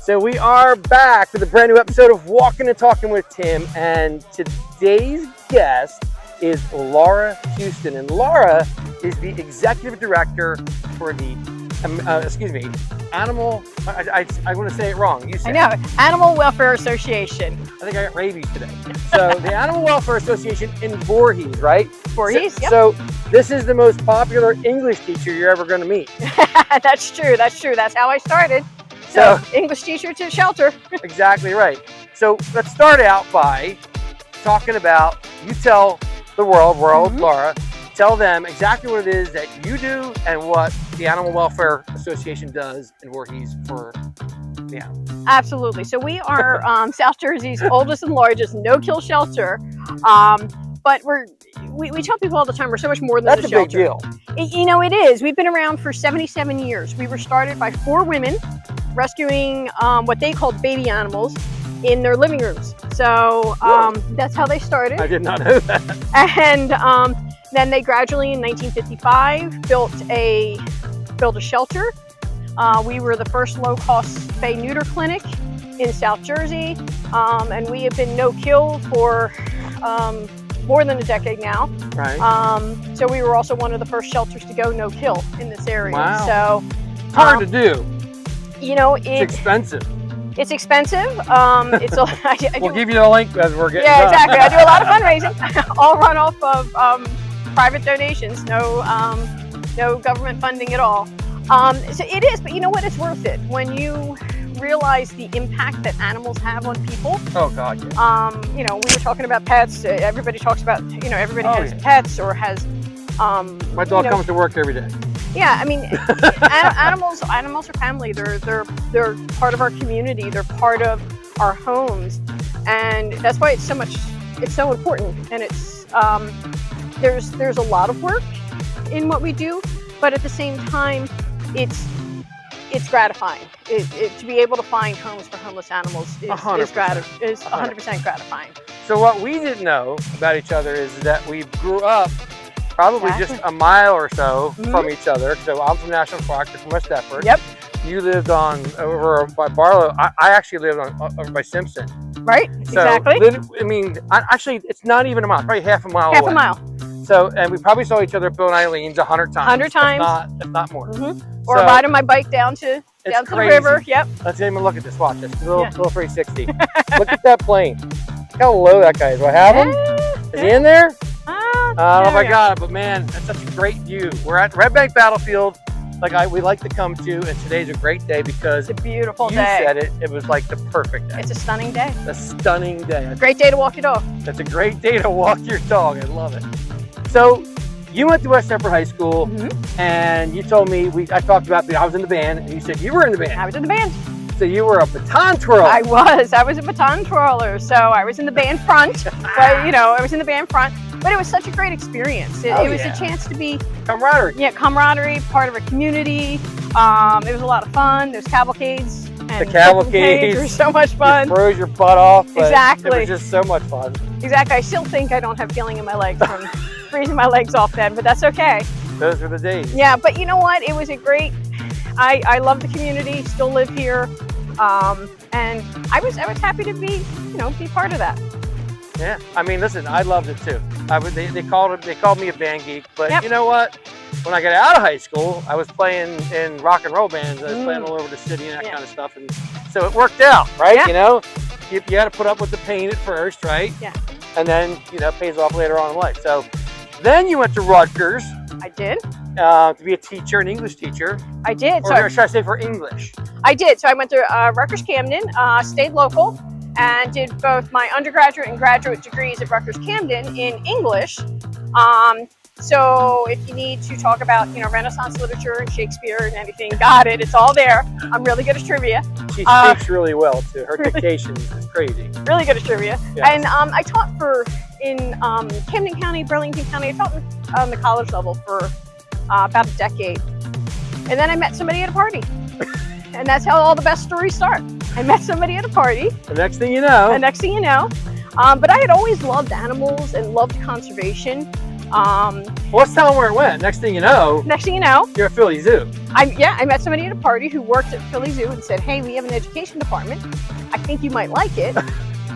So we are back with a brand new episode of Walkin' and Talkin' with Tim, and today's guest is Laura Houston, and Laura is the executive director for the Animal. I want to say it wrong. You say. I know. Animal Welfare Association. I think I got rabies today. So the Animal Welfare Association in Voorhees, right? Voorhees. So, yep. So this is the most popular English teacher you're ever going to meet. That's true. That's true. That's how I started. So English teacher to shelter. Exactly right. So let's start out by talking about, you tell the world, Laura, tell them exactly what it is that you do and what the Animal Welfare Association does in Voorhees for the animals. Absolutely. So we are South Jersey's oldest and largest no-kill shelter. But we tell people all the time we're so much more than a shelter. That's a big deal. You know, it is. We've been around for 77 years. We were started by 4 women rescuing what they called baby animals in their living rooms. So that's how they started. I did not know that. And then they gradually, in 1955, built a shelter. We were the first low-cost spay-neuter clinic in South Jersey, and we have been no-kill for more than a decade now. Right. So we were also one of the first shelters to go no-kill in this area. Wow. So it's hard to do. You know, it's expensive. It's expensive. We'll give you the link as we're getting done. Yeah, exactly. I do a lot of fundraising, all run off of private donations. No government funding at all. So it is, but you know what? It's worth it when you realize the impact that animals have on people. Oh God, yeah. You know, we were talking about pets. Everybody talks about, you know, everybody has pets or has. My dog comes to work every day. Yeah, I mean, animals are family. They're part of our community. They're part of our homes, and that's why it's so important. And it's there's a lot of work in what we do, but at the same time, it's gratifying. To be able to find homes for homeless animals is 100% gratifying. So what we didn't know about each other is that we grew up probably just a mile or so from each other. So I'm from National Park, you're from West Deptford. Yep. You lived over by Barlow. I actually lived over by Simpson. Right. So, exactly. I mean, actually, it's not even a mile. Probably half a mile away. Half a mile. So, and we probably saw each other at Bill and Eileen's 100 times. 100 times. If not more. Or riding my bike down to the river. Yep. Let's even look at this. Watch this. Little 360. Look at that plane. Look how low that guy is. Do I have him? Is he in there? I don't know if I got it, but man, that's such a great view. We're at Red Bank Battlefield, we like to come to, and today's a great day because it's a beautiful day. You said it. It was like the perfect day. It's a stunning day. A stunning day. Great day to walk your dog. That's a great day to walk your dog. I love it. So you went to West Deptford High School, and you told me I talked about I was in the band, and you said you were in the band. I was in the band. So you were a baton twirler. I was a baton twirler. So I was in the band front. But, you know, I was in the band front. But it was such a great experience. It was a chance to be camaraderie. Yeah, camaraderie, part of a community. It was a lot of fun. There's cavalcades. And the cavalcades were so much fun. You froze your butt off. Exactly. It was just so much fun. Exactly. I still think I don't have feeling in my legs from freezing my legs off then, but that's okay. Those were the days. Yeah, but you know what? It was a great. I love the community. Still live here, and I was happy to be part of that. Yeah, I mean, listen, I loved it too. They called me a band geek, but you know what? When I got out of high school, I was playing in rock and roll bands. I was playing all over the city and that kind of stuff, and so it worked out, right? Yeah. You know, you got to put up with the pain at first, right? Yeah. And then it pays off later on in life. So then you went to Rutgers. I did. To be a teacher, an English teacher. I did. Or should I say for English? I did. So I went to Rutgers Camden, stayed local, and did both my undergraduate and graduate degrees at Rutgers Camden in English. So if you need to talk about, Renaissance literature and Shakespeare and anything, got it. It's all there. I'm really good at trivia. She speaks really well too. Her dictation is crazy. Really good at trivia. Yes. And I taught in Camden County, Burlington County. I taught on the college level for about a decade. And then I met somebody at a party. And that's how all the best stories start. I met somebody at a party. The next thing you know. But I had always loved animals and loved conservation. Um, Well, let's tell them where it went. Next thing you know, you're at Philly Zoo. I met somebody at a party who worked at Philly Zoo and said, hey, we have an education department. I think you might like it.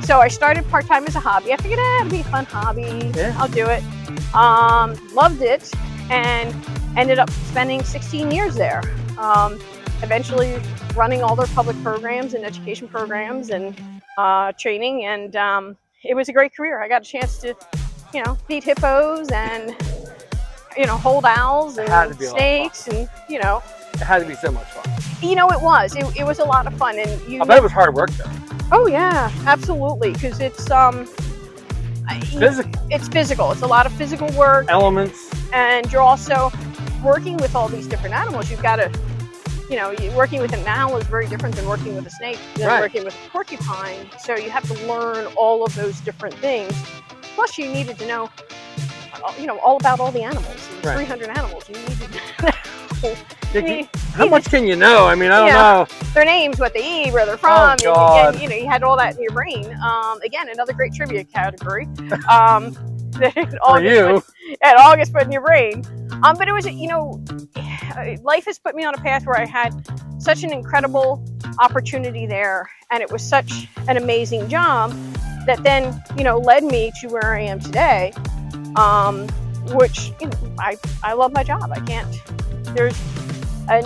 So I started part-time as a hobby. I figured, it'd be a fun hobby. Yeah. I'll do it. Loved it, and ended up spending 16 years there. Eventually running all their public programs and education programs and training, and it was a great career. I got a chance to, feed hippos and, hold owls and snakes, and, It had to be so much fun. It was. It was a lot of fun, and I bet it was hard work though. Oh yeah, absolutely, because it's Physical. It's physical. It's a lot of physical work. Elements. And you're also working with all these different animals. You've got to, working with an owl is very different than working with a snake, than working with a porcupine. So you have to learn all of those different things. Plus, you needed to know, all about all the animals. There's 300 animals. You needed to know. How much can you know? I mean, I don't know. Their names, what they eat, where they're from. Oh, God. And, you had all that in your brain. Again, another great trivia category. For you. And August put in your brain. But it was, life has put me on a path where I had such an incredible opportunity there, and it was such an amazing job that then, led me to where I am today, which, I love my job. I can't, there's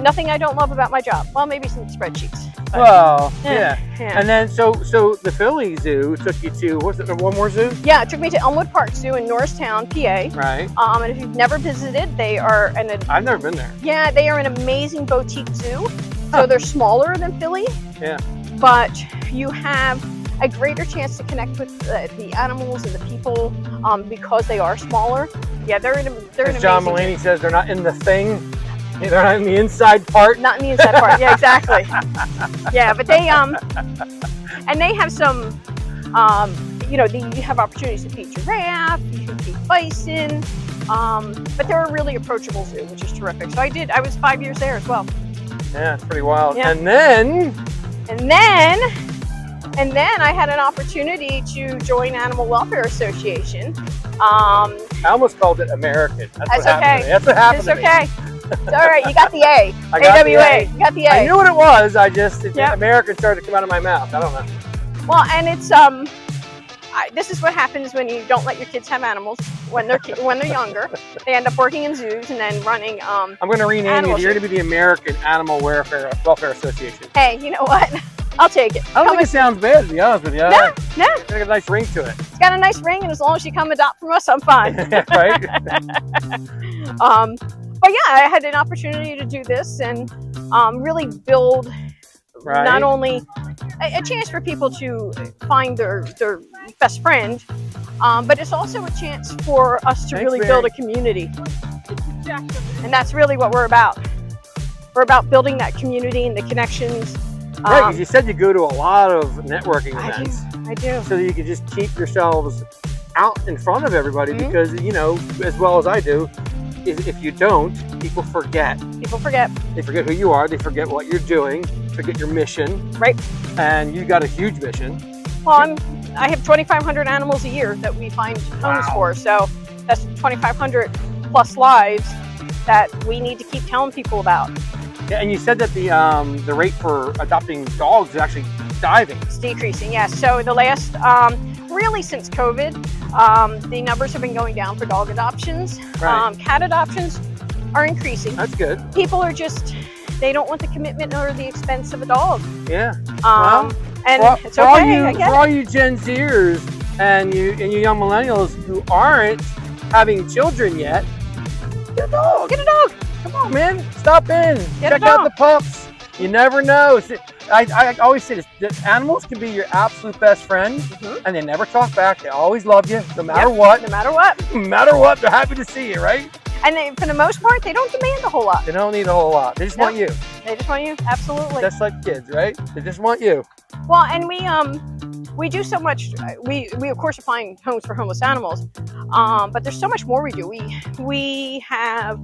nothing I don't love about my job. Well, maybe some spreadsheets. But, well, yeah. And then, so the Philly Zoo took you to, what's it, one more zoo? Yeah, it took me to Elmwood Park Zoo in Norristown, PA. Right. And if you've never visited, they are I've never been there. Yeah, they are an amazing boutique zoo. So they're smaller than Philly. Yeah. But you have a greater chance to connect with the animals and the people because they are smaller. Yeah, they're an amazing John Mulaney says they're not in the thing. They're not in the inside part. Not in the inside part. Yeah, exactly. Yeah, but they and they have some you have opportunities to feed giraffe, you can feed bison, but they're a really approachable zoo, which is terrific. So I was 5 years there as well. Yeah, it's pretty wild. Yeah. And then I had an opportunity to join Animal Welfare Association. I almost called it American. That's what happened to me. That's what happened to me. It's okay. It's all right. You got the A. I got the A. You got the A. I knew what it was. American started to come out of my mouth. I don't know. Well, and it's this is what happens when you don't let your kids have animals when they're younger. They end up working in zoos and then running. I'm going to rename you. You're going to be the American Animal Welfare Association. Hey, you know what? I'll take it. I don't think it sounds bad, to be honest with you. No. It's got a nice ring to it. It's got a nice ring, and as long as you come adopt from us, I'm fine. Right? But yeah, I had an opportunity to do this and really build not only a chance for people to find their best friend, but it's also a chance for us to really build a community. And that's really what we're about. We're about building that community and the connections. Right, because you said you go to a lot of networking events. I do. So that you can just keep yourselves out in front of everybody because, as well as I do, if you don't, people forget. People forget. They forget who you are. They forget what you're doing. Forget your mission. Right. And you got a huge mission. Well, I have 2,500 animals a year that we find homes for. So that's 2,500 plus lives that we need to keep telling people about. Yeah, and you said that the rate for adopting dogs is actually diving. It's decreasing, yes. So the last, really since COVID, the numbers have been going down for dog adoptions. Right. Cat adoptions are increasing. That's good. People are they don't want the commitment or the expense of a dog. Yeah. It's okay. For all you Gen Zers and you young millennials who aren't having children yet, get a dog. Get a dog. Come on, man. Stop in. Check Get out the pups. You never know. I always say this, that animals can be your absolute best friend, and they never talk back. They always love you, no matter what. No matter what. No matter what, they're happy to see you, right? And for the most part, they don't demand a whole lot. They don't need a whole lot. They just want you. They just want you, absolutely. Just like kids, right? They just want you. Well, and we do so much. We of course find homes for homeless animals, but there's so much more we do. We have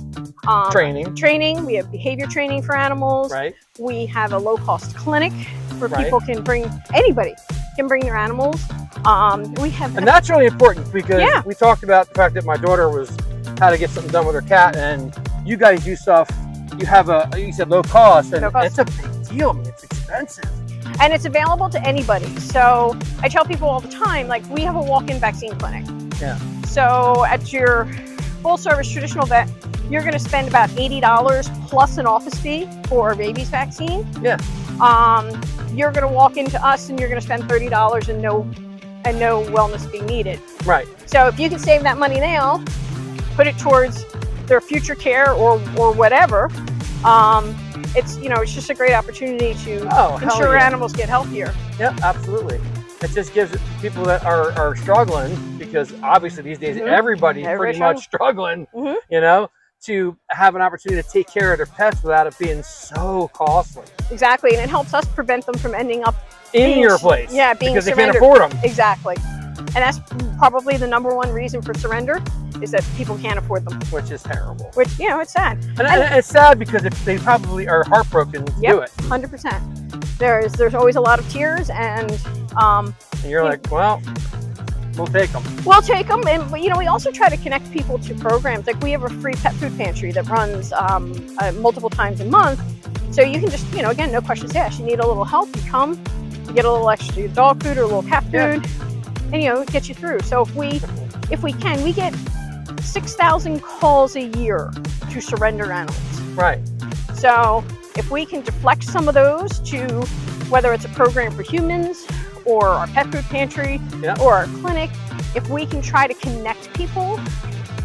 training. We have behavior training for animals. Right. We have a low-cost clinic where people can anybody can bring their animals. And that's really important because we talked about the fact that my daughter was how to get something done with their cat, and you guys do stuff. You have you said low cost, and it's a big deal. I mean, it's expensive. And it's available to anybody. So I tell people all the time, like, we have a walk-in vaccine clinic. Yeah. So at your full-service traditional vet, you're going to spend about $80 plus an office fee for a rabies vaccine. Yeah. You're going to walk into us and you're going to spend $30 and no wellness fee needed. Right. So if you can save that money now, put it towards their future care or whatever. It's it's just a great opportunity to ensure animals get healthier. Yeah, absolutely. It just gives people that are struggling, because obviously these days everybody's pretty much struggling, to have an opportunity to take care of their pets without it being so costly. Exactly, and it helps us prevent them from ending up in your place. Yeah, because they can't afford them. Exactly, and that's probably the #1 reason for surrender, is that people can't afford them. Which is terrible. Which, it's sad. And it's sad because they probably are heartbroken to do it. 100%. There's always a lot of tears, and you're like, well, we'll take them. We'll take them, and we also try to connect people to programs. Like, we have a free pet food pantry that runs multiple times a month. So you can just, again, no questions asked. You need a little help, you come, you get a little extra dog food or a little cat food, and it gets you through. So if we can, we get 6,000 calls a year to surrender animals. Right. So if we can deflect some of those to whether it's a program for humans or our pet food pantry or our clinic, if we can try to connect people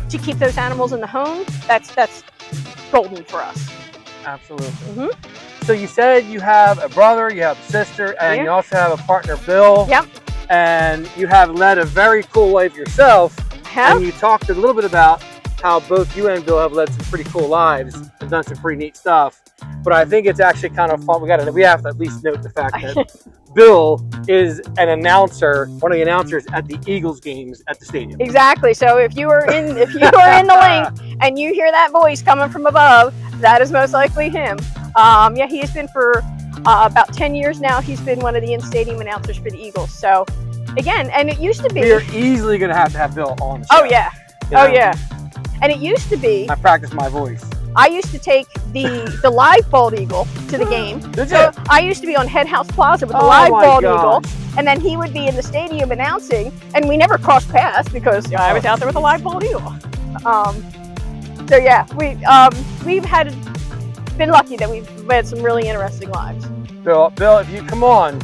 to keep those animals in the home, that's golden for us. Absolutely. So you said you have a brother, you have a sister, and you also have a partner, Bill. Yep. And you have led a very cool life yourself. And you talked a little bit about how both you and Bill have led some pretty cool lives and done some pretty neat stuff. But I think it's actually kind of fun. We have to at least note the fact that Bill is an announcer, one of the announcers at the Eagles games at the stadium. Exactly. So if you are in the link and you hear that voice coming from above, that is most likely him. He has been for about 10 years now. He's been one of the in-stadium announcers for the Eagles. So again, and it used to be. We are easily going to have Bill on the show. Oh yeah. Oh yeah. And it used to be. I practice my voice. I used to take the live bald eagle to the game. So I used to be on Head House Plaza with the live bald eagle, and then he would be in the stadium announcing, and we never crossed paths because I was out there with a live bald eagle. So yeah, we've been lucky that we've had some really interesting lives. Bill, if you come on,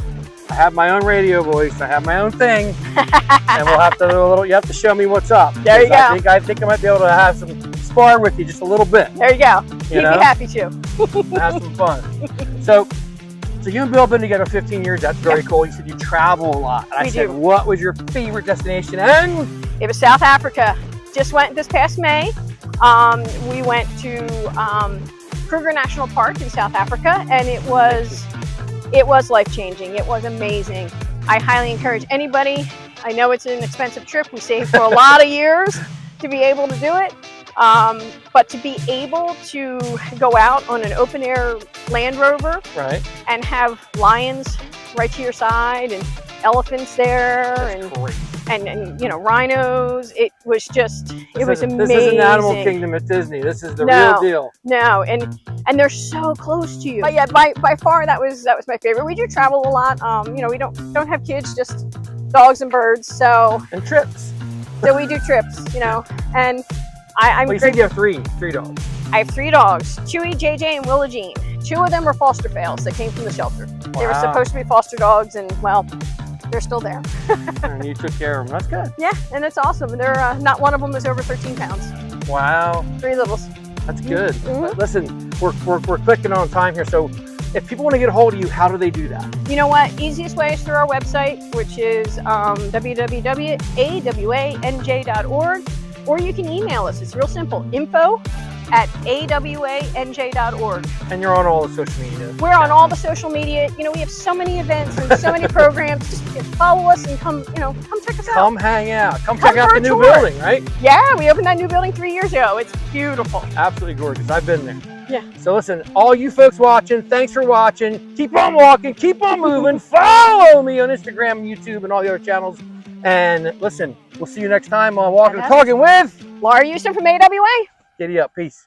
I have my own radio voice. I have my own thing, and we'll have to do a little. You have to show me what's up. There you go. I think I might be able to have some spar with you just a little bit. There you go. You'd be happy to. Have some fun. So you and Bill have been together 15 years. That's very cool. You said you travel a lot. And I said, what was your favorite destination? And it was South Africa. Just went this past May. We went to Kruger National Park in South Africa, and it was life-changing. It was amazing. I highly encourage anybody. I know it's an expensive trip. We saved for a lot of years to be able to do it. But to be able to go out on an open-air Land Rover and have lions right to your side and elephants there and rhinos, it was amazing. This isn't Animal Kingdom at Disney. This is the real deal. No, and they're so close to you. But yeah, by far that was my favorite. We do travel a lot. We don't have kids, just dogs and birds. And trips. So we do trips, and I'm you said you have three dogs. I have 3 dogs, Chewy, JJ, and Willa Jean. 2 of them are foster fails that came from the shelter. Wow. They were supposed to be foster dogs, and well, they're still there. And you took care of them. That's good. Yeah, and it's awesome. They're not one of them is over 13 pounds. Wow. 3 littles. That's good. But listen, we're clicking on time here, so if people want to get a hold of you, how do they do that? You know what? Easiest way is through our website, which is www.awanj.org, or you can email us. It's real simple, info@awanj.org. And you're on all the social media. We're on all the social media. We have so many events and so many programs. Just follow us and come check us out. Come hang out. Come check out the new building, right? Yeah, we opened that new building 3 years ago. It's beautiful. Absolutely gorgeous. I've been there. Yeah. So listen, all you folks watching, thanks for watching. Keep on walking, keep on moving. Follow me on Instagram, YouTube, and all the other channels. And listen, we'll see you next time on Walkin' Talkin' with Laura Houston from AWA. Giddy Up. Peace.